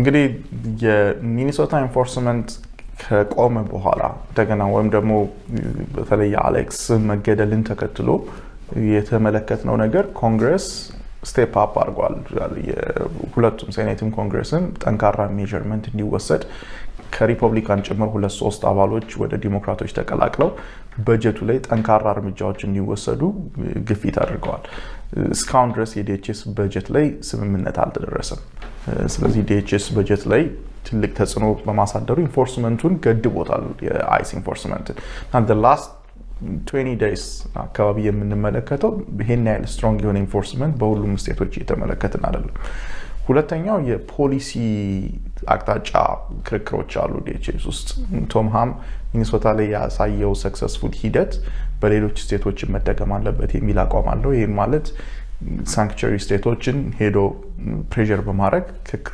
እንግዲህ የሚኒሶታ ኢንፎርስመንት ከቆመ በኋላ እንደገና ወይም ደግሞ በተለይ አሌክስ መገደልን ተከትሎ የተመለከትነው ነገር ኮንግረስ ስቴፕ አፕ አድርጓል። የሁለቱም ሴኔትም ኮንግረስም ጠንካራ ሜዠርመንት እንዲወሰድ ከሪፐብሊካን ጭምር 2-3 አባሎች ወደ ዲሞክራቶች ተቀላቅለው በጀቱ ላይ ጠንካራ እርምጃዎች እንዲወሰዱ ግፊት አድርገዋል። እስካሁን ድረስ የዲኤችኤስ በጀት ላይ ስምምነት አልተደረሰም። ስለዚህ ዲኤችኤስ በጀት ላይ ትልቅ ተጽዕኖ በማሳደሩ ኢንፎርስመንቱን ገድቦታል። የአይስ ኢንፎርስመንት እና the last 20 days አካባቢ የምንመለከተው ይሄን ያህል ስትሮንግ የሆነ ኢንፎርስመንት በሁሉም ስቴቶች እየተመለከትን አይደለም። ሁለተኛው የፖሊሲ አቅጣጫ ክርክሮች አሉ ዲኤችኤስ ውስጥ። ቶም ሃም ሚኒሶታ ላይ ያሳየው ሰክሰስፉል ሂደት በሌሎች ስቴቶች መደገም አለበት የሚል አቋም አለው። ይሄም ማለት ሳንክቹሪ ስቴቶችን ሄዶ ፕሬሸር በማድረግ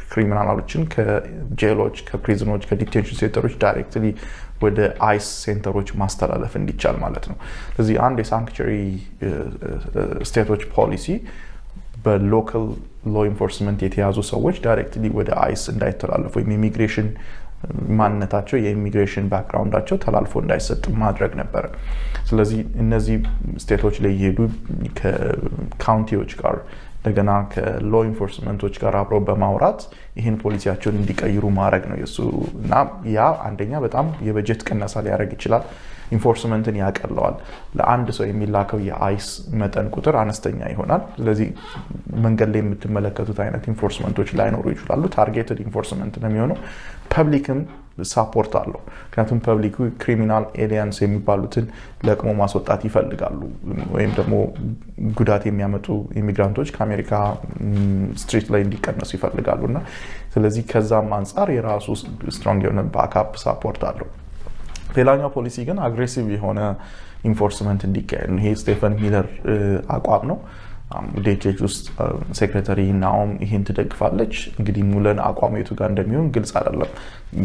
ክሪሚናሎችን ከጄሎች፣ ከፕሪዝኖች፣ ከዲቴንሽን ሴንተሮች ዳይሬክትሊ ወደ አይስ ሴንተሮች ማስተላለፍ እንዲቻል ማለት ነው። ስለዚህ አንድ የሳንክቹሪ ስቴቶች ፖሊሲ በሎካል ሎ ኢንፎርስመንት የተያዙ ሰዎች ዳይሬክትሊ ወደ አይስ እንዳይተላለፉ ወይም ኢሚግሬሽን ማንነታቸው የኢሚግሬሽን ባክግራውንዳቸው ተላልፎ እንዳይሰጥ ማድረግ ነበረ። ስለዚህ እነዚህ ስቴቶች ላይ የሄዱ ከካውንቲዎች ጋር እንደገና ከሎ ኢንፎርስመንቶች ጋር አብረው በማውራት ይህን ፖሊሲያቸውን እንዲቀይሩ ማድረግ ነው የሱ እና ያ አንደኛ በጣም የበጀት ቅነሳ ሊያደርግ ይችላል። ኢንፎርስመንትን ያቀለዋል። ለአንድ ሰው የሚላከው የአይስ መጠን ቁጥር አነስተኛ ይሆናል። ስለዚህ መንገድ ላይ የምትመለከቱት አይነት ኢንፎርስመንቶች ላይኖሩ ይችላሉ። ታርጌትድ ኢንፎርስመንት ነው የሚሆነው። ፐብሊክም ሳፖርት አለው። ምክንያቱም ፐብሊኩ ክሪሚናል ኤሊያንስ የሚባሉትን ለቅሞ ማስወጣት ይፈልጋሉ፣ ወይም ደግሞ ጉዳት የሚያመጡ ኢሚግራንቶች ከአሜሪካ ስትሪት ላይ እንዲቀነሱ ይፈልጋሉ እና ስለዚህ ከዛም አንጻር የራሱ ስትሮንግ የሆነ ባክአፕ ሳፖርት አለው። ሌላኛው ፖሊሲ ግን አግሬሲቭ የሆነ ኢንፎርስመንት እንዲካሄድ ነው። ይሄ ስቴፈን ሚለር አቋም ነው። ዲኤችኤስ ውስጥ ሴክሬታሪ ናኦም ይሄን ትደግፋለች። እንግዲህ ሙለን አቋሙ የቱ ጋር እንደሚሆን ግልጽ አይደለም።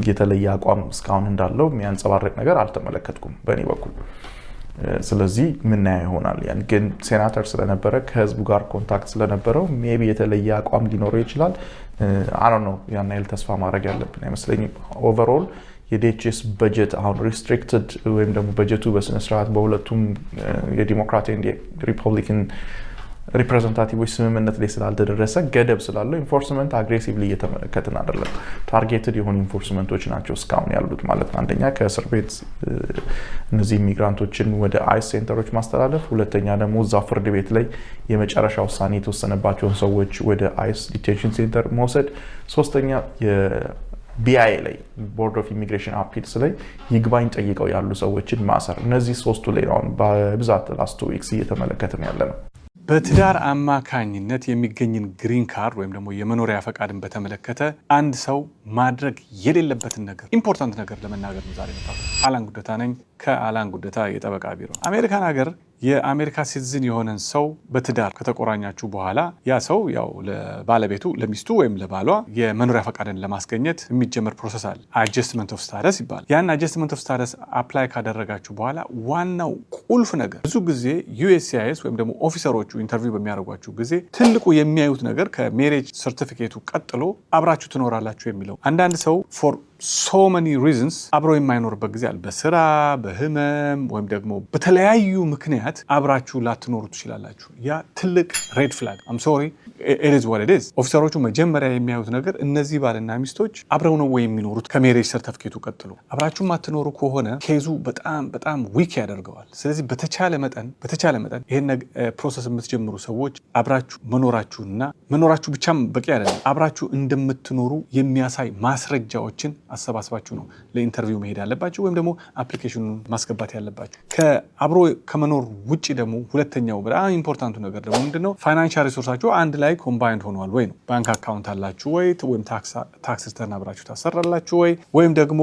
የተለየ አቋም እስካሁን እንዳለው የሚያንጸባርቅ ነገር አልተመለከትኩም በእኔ በኩል። ስለዚህ ምናየው ይሆናል። ያን ግን ሴናተር ስለነበረ ከህዝቡ ጋር ኮንታክት ስለነበረው ሜቢ የተለየ አቋም ሊኖረው ይችላል። አይ ዶንት ኖ ያን ያህል ተስፋ ማድረግ ያለብን አይመስለኝም። ኦቨርኦል የዲኤችኤስ በጀት አሁን ሪስትሪክትድ ወይም ደግሞ በጀቱ በስነ ስርዓት በሁለቱም የዲሞክራት እና የሪፐብሊካን ሪፕሬዘንታቲቮች ስምምነት ላይ ስላልተደረሰ ገደብ ስላለው ኢንፎርስመንት አግሬሲቭሊ እየተመለከትን አይደለም። ታርጌትድ የሆኑ ኢንፎርስመንቶች ናቸው እስካሁን ያሉት ማለት ነው። አንደኛ ከእስር ቤት እነዚህ ኢሚግራንቶችን ወደ አይስ ሴንተሮች ማስተላለፍ፣ ሁለተኛ ደግሞ እዛ ፍርድ ቤት ላይ የመጨረሻ ውሳኔ የተወሰነባቸውን ሰዎች ወደ አይስ ዲቴንሽን ሴንተር መውሰድ፣ ሶስተኛ ቢአይ ላይ ቦርድ ኦፍ ኢሚግሬሽን አፒልስ ላይ ይግባኝ ጠይቀው ያሉ ሰዎችን ማሰር። እነዚህ ሶስቱ ላይ ነው በብዛት ላስት 2 ዊክስ እየተመለከትን ያለ ነው። በትዳር አማካኝነት የሚገኝን ግሪን ካርድ ወይም ደግሞ የመኖሪያ ፈቃድን በተመለከተ አንድ ሰው ማድረግ የሌለበትን ነገር ኢምፖርታንት ነገር ለመናገር ነው ዛሬ መጣሁ። አላን ጉደታ ነኝ ከአላን ጉደታ የጠበቃ ቢሮ። አሜሪካን ሀገር የአሜሪካ ሲቲዝን የሆነን ሰው በትዳር ከተቆራኛችሁ በኋላ ያ ሰው ያው ለባለቤቱ ለሚስቱ ወይም ለባሏ የመኖሪያ ፈቃድን ለማስገኘት የሚጀመር ፕሮሰስ አለ። አጀስትመንት ኦፍ ስታተስ ይባላል። ያን አጀስትመንት ኦፍ ስታተስ አፕላይ ካደረጋችሁ በኋላ ዋናው ቁልፍ ነገር ብዙ ጊዜ ዩኤስሲአይኤስ ወይም ደግሞ ኦፊሰሮቹ ኢንተርቪው በሚያደርጓችሁ ጊዜ ትልቁ የሚያዩት ነገር ከሜሬጅ ሰርቲፊኬቱ ቀጥሎ አብራችሁ ትኖራላችሁ የሚለው። አንዳንድ ሰው ፎር ሶ መኒ ሪዝንስ አብሮ የማይኖርበት ጊዜ አለ። በስራ በህመም ወይም ደግሞ በተለያዩ ምክንያት አብራችሁ ላትኖሩ ትችላላችሁ። ያ ትልቅ ሬድ ፍላግ። አም ሶሪ ኢት ኢዝ ዋት ኢት ኢዝ። ኦፊሰሮቹ መጀመሪያ የሚያዩት ነገር እነዚህ ባልና ሚስቶች አብረው ነው ወይ የሚኖሩት ከሜሬጅ ሰርቲፊኬቱ ቀጥሎ። አብራችሁ ማትኖሩ ከሆነ ኬዙ በጣም ዊክ ያደርገዋል። ስለዚህ በተቻለ መጠን ይሄን ፕሮሰስ የምትጀምሩ ሰዎች አብራችሁ መኖራችሁና መኖራችሁ ብቻም በቂ አይደለም፣ አብራችሁ እንደምትኖሩ የሚያሳይ ማስረጃዎችን አሰባስባችሁ ነው ለኢንተርቪው መሄድ ያለባችሁ ወይም ደግሞ አፕሊኬሽኑን ማስገባት ያለባችሁ። ከአብሮ ከመኖር ውጪ ደግሞ ሁለተኛው በጣም ኢምፖርታንቱ ነገር ደግሞ ምንድነው? ፋይናንሻል ሪሶርሳችሁ አንድ ላይ ኮምባይንድ ሆኗል ወይ ነው። ባንክ አካውንት አላችሁ ወይ ወይም ታክስ ሪተርን አብራችሁ ታሰራላችሁ ወይ ወይም ደግሞ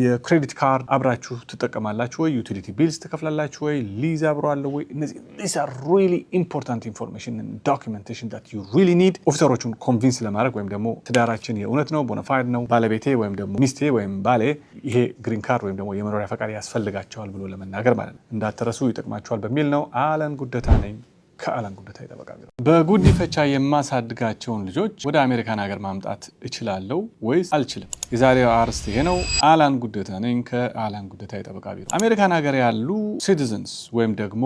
የክሬዲት ካርድ አብራችሁ ትጠቀማላችሁ ወይ፣ ዩቲሊቲ ቢልስ ትከፍላላችሁ ወይ፣ ሊዝ አብሮ አለ ወይ። እነዚህ these are really important information and documentation that you really need ኦፊሰሮቹን ኮንቪንስ ለማድረግ ወይም ደግሞ ትዳራችን የእውነት ነው ቦናፋይድ ነው ባለቤቴ ወይም ደግሞ ሚስቴ ወይም ባሌ ይሄ ግሪን ካርድ ወይም ደግሞ የመኖሪያ ፈቃድ ያስፈልጋቸዋል ብሎ ለመናገር ማለት ነው። እንዳትረሱ ይጠቅማቸዋል በሚል ነው። አለን ጉደታ ነኝ ከአላን ጉደታ የጠበቃ ቢሮ። በጉዲፈቻ የማሳድጋቸውን ልጆች ወደ አሜሪካን ሀገር ማምጣት እችላለሁ ወይስ አልችልም? የዛሬው አርዕስት ይሄ ነው። አላን ጉደታ ነኝ ከአላን ጉደታ የጠበቃ ቢሮ። አሜሪካን ሀገር ያሉ ሲቲዝንስ ወይም ደግሞ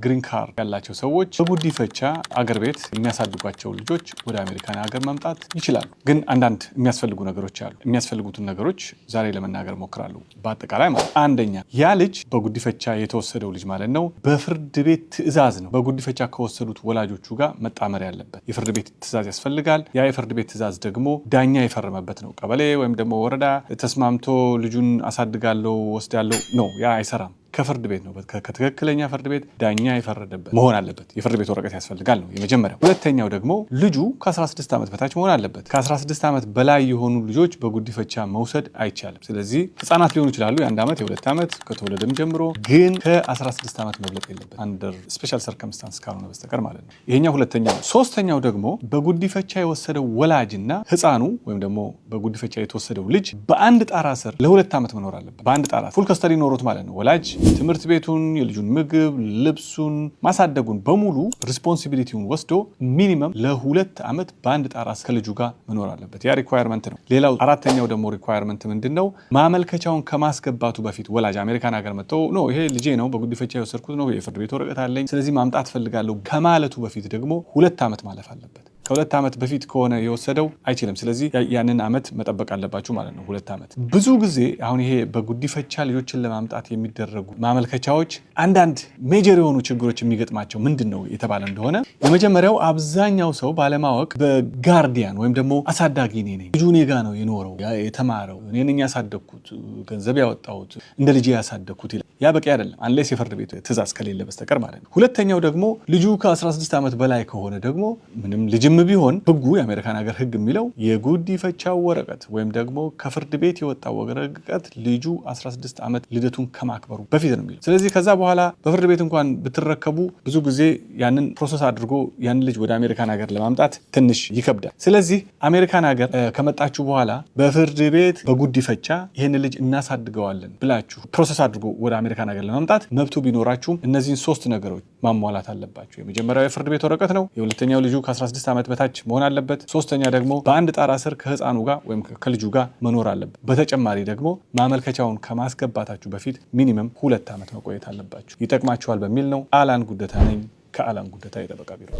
ግሪን ካርድ ያላቸው ሰዎች በጉዲፈቻ አገር ቤት የሚያሳድጓቸው ልጆች ወደ አሜሪካን ሀገር ማምጣት ይችላሉ። ግን አንዳንድ የሚያስፈልጉ ነገሮች አሉ። የሚያስፈልጉትን ነገሮች ዛሬ ለመናገር ሞክራለሁ። በአጠቃላይ ማለት አንደኛ ያ ልጅ በጉዲፈቻ የተወሰደው ልጅ ማለት ነው በፍርድ ቤት ትዕዛዝ ነው በጉዲፈቻ ከወሰዱት ወላጆቹ ጋር መጣመር ያለበት። የፍርድ ቤት ትዕዛዝ ያስፈልጋል። ያ የፍርድ ቤት ትዕዛዝ ደግሞ ዳኛ የፈረመበት ነው። ቀበሌ ወይም ደግሞ ወረዳ ተስማምቶ ልጁን አሳድጋለሁ ወስዳለሁ ነው፣ ያ አይሰራም። ከፍርድ ቤት ነው። ከትክክለኛ ፍርድ ቤት ዳኛ የፈረደበት መሆን አለበት። የፍርድ ቤት ወረቀት ያስፈልጋል ነው የመጀመሪያው። ሁለተኛው ደግሞ ልጁ ከ16 ዓመት በታች መሆን አለበት። ከ16 ዓመት በላይ የሆኑ ልጆች በጉዲፈቻ መውሰድ አይቻልም። ስለዚህ ህፃናት ሊሆኑ ይችላሉ፣ የ1 ዓመት የ2 ዓመት ከተወለደም ጀምሮ፣ ግን ከ16 ዓመት መብለጥ የለበት አንደር ስፔሻል ሰርከምስታንስ ካልሆነ በስተቀር ማለት ነው። ይሄኛው ሁለተኛው። ሶስተኛው ደግሞ በጉዲፈቻ የወሰደው ወላጅና ህፃኑ ወይም ደግሞ በጉዲፈቻ የተወሰደው ልጅ በአንድ ጣራ ስር ለ2 ዓመት መኖር አለበት። በአንድ ጣራ ፉል ከስተዲ ኖሮት ማለት ነው። ወላጅ ትምህርት ቤቱን፣ የልጁን ምግብ፣ ልብሱን፣ ማሳደጉን በሙሉ ሪስፖንሲቢሊቲውን ወስዶ ሚኒመም ለ2 ዓመት በአንድ ጣራ ከልጁ ጋር መኖር አለበት። ያ ሪኳየርመንት ነው። ሌላው አራተኛው ደግሞ ሪኳየርመንት ምንድን ነው? ማመልከቻውን ከማስገባቱ በፊት ወላጅ አሜሪካን ሀገር መጥተው ኖ ይሄ ልጄ ነው በጉዲፈቻ የወሰድኩት ነው፣ የፍርድ ቤት ወረቀት አለኝ፣ ስለዚህ ማምጣት ፈልጋለሁ ከማለቱ በፊት ደግሞ 2 ዓመት ማለፍ አለበት። ከ2 ዓመት በፊት ከሆነ የወሰደው አይችልም። ስለዚህ ያንን ዓመት መጠበቅ አለባችሁ ማለት ነው። 2 ዓመት። ብዙ ጊዜ አሁን ይሄ በጉዲፈቻ ልጆችን ለማምጣት የሚደረጉ ማመልከቻዎች አንዳንድ ሜጀር የሆኑ ችግሮች የሚገጥማቸው ምንድን ነው የተባለ እንደሆነ የመጀመሪያው አብዛኛው ሰው ባለማወቅ በጋርዲያን ወይም ደግሞ አሳዳጊ እኔ ነኝ፣ ልጁ እኔ ጋ ነው የኖረው የተማረው፣ እኔ ነኝ ያሳደግኩት፣ ገንዘብ ያወጣሁት፣ እንደ ልጄ ያሳደግኩት ይላል። ያ በቂ አይደለም አንሌስ የፍርድ ቤት ትዕዛዝ ከሌለ በስተቀር ማለት ነው። ሁለተኛው ደግሞ ልጁ ከ16 ዓመት በላይ ከሆነ ደግሞ ምንም ልጅ ቢሆን ህጉ የአሜሪካን ሀገር ህግ የሚለው የጉዲፈቻው ወረቀት ወይም ደግሞ ከፍርድ ቤት የወጣው ወረቀት ልጁ 16 ዓመት ልደቱን ከማክበሩ በፊት ነው የሚለው። ስለዚህ ከዛ በኋላ በፍርድ ቤት እንኳን ብትረከቡ ብዙ ጊዜ ያንን ፕሮሰስ አድርጎ ያንን ልጅ ወደ አሜሪካን ሀገር ለማምጣት ትንሽ ይከብዳል። ስለዚህ አሜሪካን ሀገር ከመጣችሁ በኋላ በፍርድ ቤት በጉዲፈቻ ይህን ልጅ እናሳድገዋለን ብላችሁ ፕሮሰስ አድርጎ ወደ አሜሪካን ሀገር ለማምጣት መብቱ ቢኖራችሁም እነዚህን 3 ነገሮች ማሟላት አለባችሁ። የመጀመሪያው የፍርድ ቤት ወረቀት ነው። የሁለተኛው ልጁ ከ16 ዓመት በታች መሆን አለበት። ሶስተኛ ደግሞ በአንድ ጣራ ስር ከህፃኑ ጋር ወይም ከልጁ ጋር መኖር አለበት። በተጨማሪ ደግሞ ማመልከቻውን ከማስገባታችሁ በፊት ሚኒመም 2 ዓመት መቆየት አለባችሁ። ይጠቅማችኋል በሚል ነው። አላን ጉደታ ነኝ ከአላን ጉደታ የጠበቃ ቢሮ።